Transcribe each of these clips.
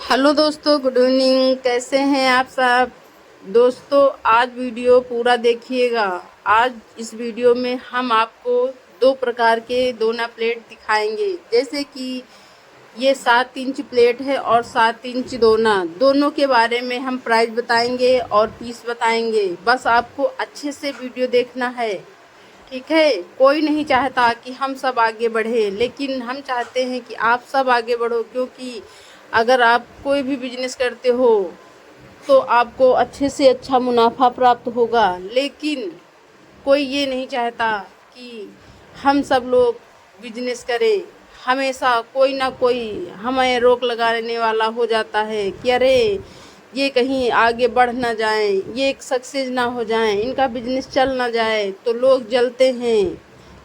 Hello दोस्तों, good evening. कैसे हैं आप सब दोस्तों? आज वीडियो पूरा देखिएगा। आज इस वीडियो में हम आपको दो प्रकार के दोना प्लेट दिखाएंगे। जैसे कि ये 7 इंच प्लेट है और 7 इंच दोना, दोनों के बारे में हम प्राइस बताएंगे और पीस बताएंगे। बस आपको अच्छे से वीडियो देखना है, ठीक है। कोई नहीं चाहता कि हम सब आगे बढ़े, लेकिन हम चाहते हैं कि आप सब आगे बढ़ो, क्योंकि अगर आप कोई भी बिजनेस करते हो तो आपको अच्छे से अच्छा मुनाफा प्राप्त होगा। लेकिन कोई ये नहीं चाहता कि हम सब लोग बिजनेस करें। हमेशा कोई ना कोई हमें रोक लगाने वाला हो जाता है कि अरे ये कहीं आगे बढ़ ना जाएं, ये एक सक्सेस ना हो जाएं, इनका बिजनेस चल ना जाए, तो लोग जलते हैं।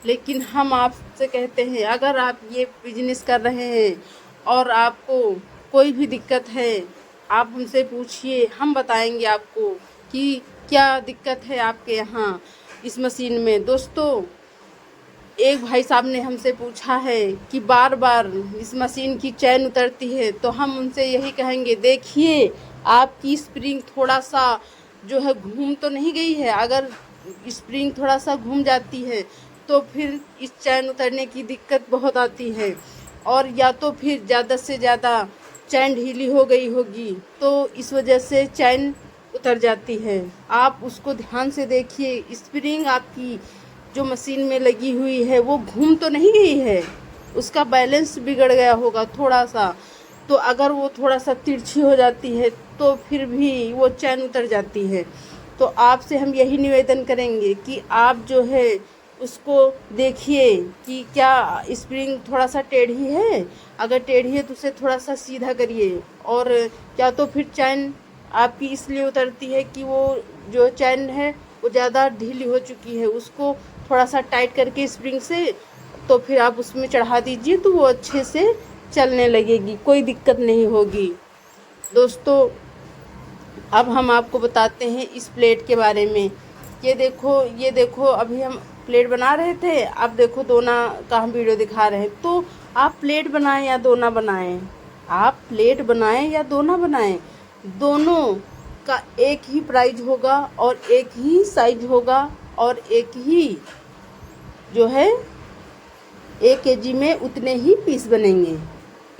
लेकिन हम आपसे कहते हैं, अगर आप ये बिजनेस कर रहे हैं और आपको कोई भी दिक्कत है, आप हमसे पूछिए, हम बताएंगे आपको कि क्या दिक्कत है आपके यहाँ इस मशीन में। दोस्तों, एक भाई साहब ने हमसे पूछा है कि बार बार इस मशीन की चैन उतरती है, तो हम उनसे यही कहेंगे, देखिए आपकी स्प्रिंग थोड़ा सा जो है घूम तो नहीं गई है। अगर स्प्रिंग थोड़ा सा घूम जाती है तो फिर इस चैन उतरने की दिक्कत बहुत आती है, और या तो फिर ज़्यादा से ज़्यादा चैन ढीली हो गई होगी, तो इस वजह से चैन उतर जाती है। आप उसको ध्यान से देखिए, स्प्रिंग आपकी जो मशीन में लगी हुई है वो घूम तो नहीं गई है, उसका बैलेंस बिगड़ गया होगा थोड़ा सा। तो अगर वो थोड़ा सा तिरछी हो जाती है तो फिर भी वो चैन उतर जाती है। तो आपसे हम यही निवेदन करेंगे कि आप जो है उसको देखिए कि क्या स्प्रिंग थोड़ा सा टेढ़ी है। अगर टेढ़ी है तो उसे थोड़ा सा सीधा करिए। और या तो फिर चैन आपकी इसलिए उतरती है कि वो जो चैन है वो ज़्यादा ढीली हो चुकी है, उसको थोड़ा सा टाइट करके स्प्रिंग से तो फिर आप उसमें चढ़ा दीजिए, तो वो अच्छे से चलने लगेगी, कोई दिक्कत नहीं होगी। दोस्तों, अब हम आपको बताते हैं इस प्लेट के बारे में। ये देखो अभी हम प्लेट बना रहे थे, अब देखो दोना का हम वीडियो दिखा रहे हैं। तो आप प्लेट बनाएं या दोना बनाएं, आप प्लेट बनाएं या दोना बनाएं, दोनों का एक ही प्राइस होगा और एक ही साइज होगा और एक ही जो है 1 kg में उतने ही पीस बनेंगे।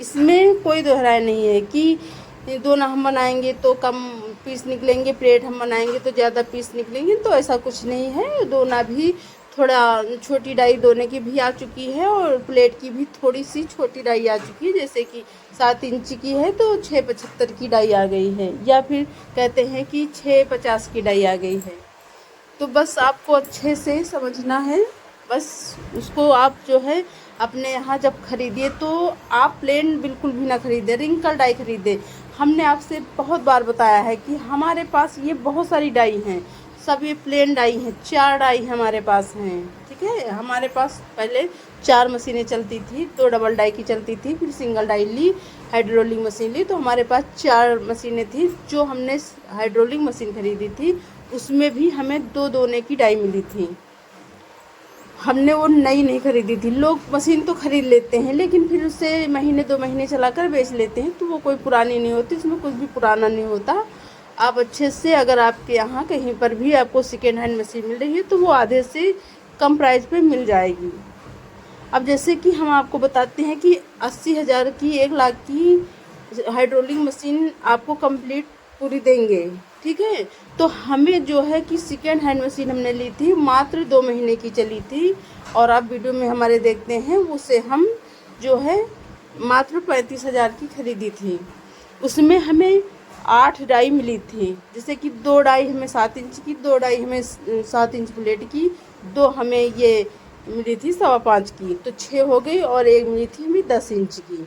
इसमें कोई दोहराई नहीं है कि दोना हम बनाएंगे तो कम पीस निकलेंगे, प्लेट हम बनाएंगे तो ज़्यादा पीस निकलेंगे, तो ऐसा कुछ नहीं है। दोना भी थोड़ा छोटी डाई दोने की भी आ चुकी है और प्लेट की भी थोड़ी सी छोटी डाई आ चुकी है। जैसे कि 7 इंच की है तो 675 की डाई आ गई है, या फिर कहते हैं कि 650 की डाई आ गई है। तो बस आपको अच्छे से समझना है। बस उसको आप जो है अपने यहाँ जब खरीदिए तो आप प्लेन बिल्कुल भी ना खरीदें, रिंकल डाई खरीदें। हमने आपसे बहुत बार बताया है कि हमारे पास ये बहुत सारी डाई हैं, सब ये प्लेन डाई हैं, 4 डाई हमारे पास हैं, ठीक है। हमारे पास पहले 4 मशीनें चलती थी, 2 डबल डाई की चलती थी, फिर सिंगल डाई ली, हाइड्रोलिक मशीन ली, तो हमारे पास 4 मशीनें थी। जो हमने हाइड्रोलिक मशीन खरीदी थी उसमें भी हमें 2 दोने की डाई मिली थी। हमने वो नई नहीं खरीदी थी। लोग मशीन तो खरीद लेते हैं लेकिन फिर उसे महीने 2 महीने चलाकर बेच लेते हैं, तो वो कोई पुरानी नहीं होती, उसमें कुछ भी पुराना नहीं होता। आप अच्छे से, अगर आपके यहाँ कहीं पर भी आपको सेकेंड हैंड मशीन मिल रही है तो वो आधे से कम प्राइस पे मिल जाएगी। अब जैसे कि हम आपको बताते हैं कि 80,000 की, 1 लाख की हाइड्रोलिक मशीन आपको कंप्लीट पूरी देंगे, ठीक है। तो हमें जो है कि सेकेंड हैंड मशीन हमने ली थी, मात्र 2 महीने की चली थी, और आप वीडियो में हमारे देखते हैं उसे हम जो है मात्र 35,000 की खरीदी थी। उसमें हमें 8 डाई मिली थी, जैसे कि 2 डाई हमें 7 इंच की, 2 डाई हमें 7 इंच प्लेट की, 2 हमें ये मिली थी 5.25 की, तो 6 हो गई, और एक मिली थी हमें 10 इंच की।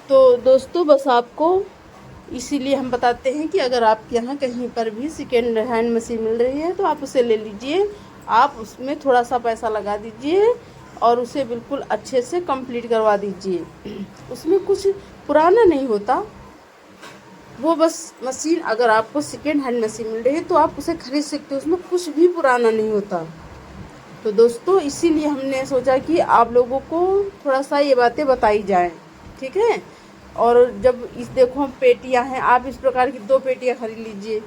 तो दोस्तों, बस आपको इसीलिए हम बताते हैं कि अगर आपके यहाँ कहीं पर भी सेकेंड हैंड मशीन मिल रही है तो आप उसे ले लीजिए। आप उसमें थोड़ा सा पैसा लगा दीजिए और उसे बिल्कुल अच्छे से कंप्लीट करवा दीजिए। उसमें कुछ पुराना नहीं होता, वो बस मशीन, अगर आपको सेकेंड हैंड मशीन मिल रही है तो आप उसे खरीद सकते हो, उसमें कुछ भी पुराना नहीं होता। तो दोस्तों, इसीलिए हमने सोचा कि आप लोगों को थोड़ा सा ये बातें बताई जाएँ, ठीक है। और जब इस देखो हम पेटियाँ हैं, आप इस प्रकार की 2 पेटियाँ खरीद लीजिए।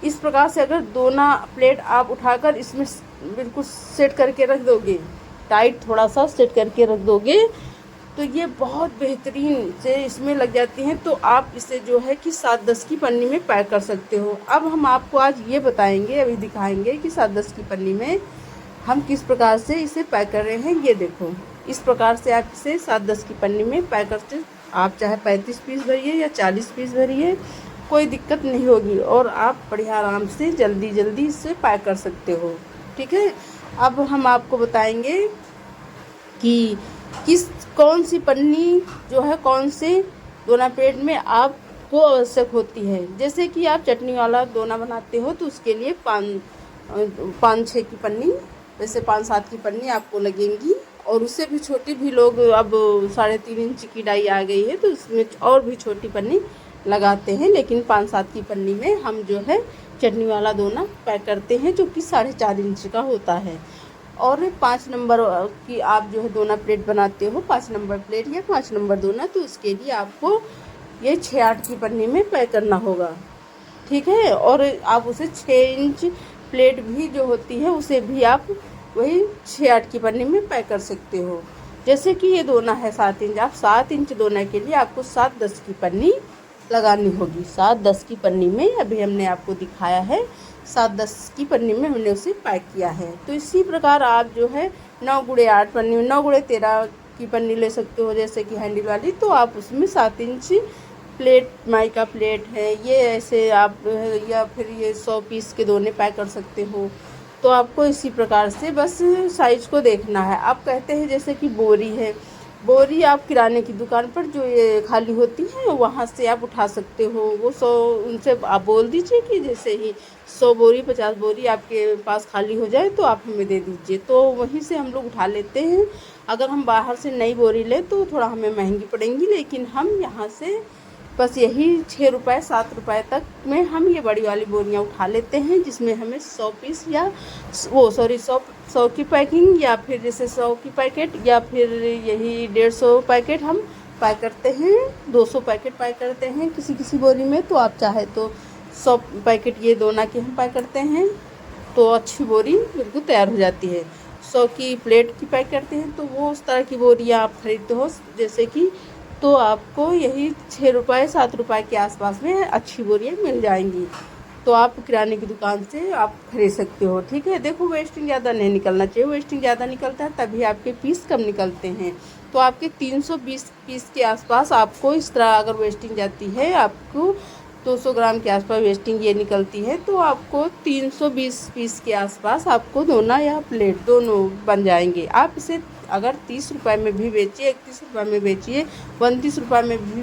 इस प्रकार से अगर दोना प्लेट आप उठाकर इसमें बिल्कुल सेट करके रख दोगे, टाइट थोड़ा सा सेट करके रख दोगे, तो ये बहुत बेहतरीन से इसमें लग जाती हैं। तो आप इसे जो है कि 7-10 की पन्नी में पैक कर सकते हो। अब हम आपको आज ये बताएंगे, अभी दिखाएंगे कि 7-10 की पन्नी में हम किस प्रकार से इसे पैक कर रहे हैं। ये देखो, इस प्रकार से आप इसे 7-10 की पन्नी में पैक करते, आप चाहे 35 पीस भरिए या 40 पीस भरिए, कोई दिक्कत नहीं होगी और आप बढ़िया आराम से जल्दी जल्दी इसे पैक कर सकते हो। ठीक है, अब हम आपको बताएंगे कि कौन सी पन्नी जो है कौन से दोना प्लेट में आपको आवश्यक होती है। जैसे कि आप चटनी वाला दोना बनाते हो तो उसके लिए 5-6 की पन्नी, वैसे 5-7 की पन्नी आपको लगेंगी। और उससे भी छोटी भी लोग, अब 3.5 इंच की डाई आ गई है तो उसमें और भी छोटी पन्नी लगाते हैं, लेकिन 5-7 की पन्नी में हम जो है चटनी वाला दोना पैक करते हैं जो कि 4.5 इंच का होता है। और 5 नंबर की आप जो है दोना प्लेट बनाते हो, 5 नंबर प्लेट या 5 नंबर दोना, तो उसके लिए आपको ये 6-8 की पन्नी में पैक करना होगा। ठीक है, और आप उसे 6 इंच प्लेट भी जो होती है उसे भी आप वही 6-8 की पन्नी में पैक कर सकते हो। जैसे कि ये दोना है 7 इंच, आप 7 इंच दोना के लिए आपको 7-10 की पन्नी लगानी होगी। 7-10 की पन्नी में अभी हमने आपको दिखाया है, 7-10 की पन्नी में हमने उसे पैक किया है। तो इसी प्रकार आप जो है 9x8 पन्नी में 9x13 की पन्नी ले सकते हो, जैसे कि हैंडल वाली, तो आप उसमें 7 इंच प्लेट, माइका प्लेट है ये, ऐसे आप या फिर ये 100 पीस के दोने पैक कर सकते हो। तो आपको इसी प्रकार से बस साइज को देखना है। आप कहते हैं जैसे कि बोरी है, बोरी आप किराने की दुकान पर जो ये खाली होती है वहाँ से आप उठा सकते हो। वो 100 उनसे आप बोल दीजिए कि जैसे ही 100 बोरी 50 बोरी आपके पास खाली हो जाए तो आप हमें दे दीजिए, तो वहीं से हम लोग उठा लेते हैं। अगर हम बाहर से नई बोरी लें तो थोड़ा हमें महंगी पड़ेंगी, लेकिन हम यहाँ से बस यही 6 रुपये 7 रुपये तक में हम ये बड़ी वाली बोरियाँ उठा लेते हैं, जिसमें हमें 100 पीस या 100 की पैकिंग, या फिर जैसे 100 की पैकेट, या फिर यही 150 पैकेट हम पैक करते हैं, 200 पैकेट पैक करते हैं किसी किसी बोरी में। तो आप चाहे तो 100 पैकेट ये दोना के हम पैक करते हैं, तो अच्छी बोरी बिल्कुल तैयार हो जाती है। 100 की प्लेट की पैक करते हैं तो वो उस तरह की बोरियाँ आप खरीदते हो जैसे कि, तो आपको यही 6 रुपये 7 रुपये के आसपास में अच्छी बोरियाँ मिल जाएंगी। तो आप किराने की दुकान से आप खरीद सकते हो। ठीक है, देखो वेस्टिंग ज़्यादा नहीं निकलना चाहिए, वेस्टिंग ज़्यादा निकलता है तभी आपके पीस कम निकलते हैं। तो आपके 320 पीस के आसपास आपको इस तरह अगर वेस्टिंग जाती है, आपको 200 ग्राम के आसपास वेस्टिंग ये निकलती है, तो आपको 320 पीस के आसपास आपको दोना या प्लेट दोनों बन जाएंगे। आप इसे अगर 30 रुपये में भी बेचिए, 31 रुपये में बेचिए, 29 रुपये में भी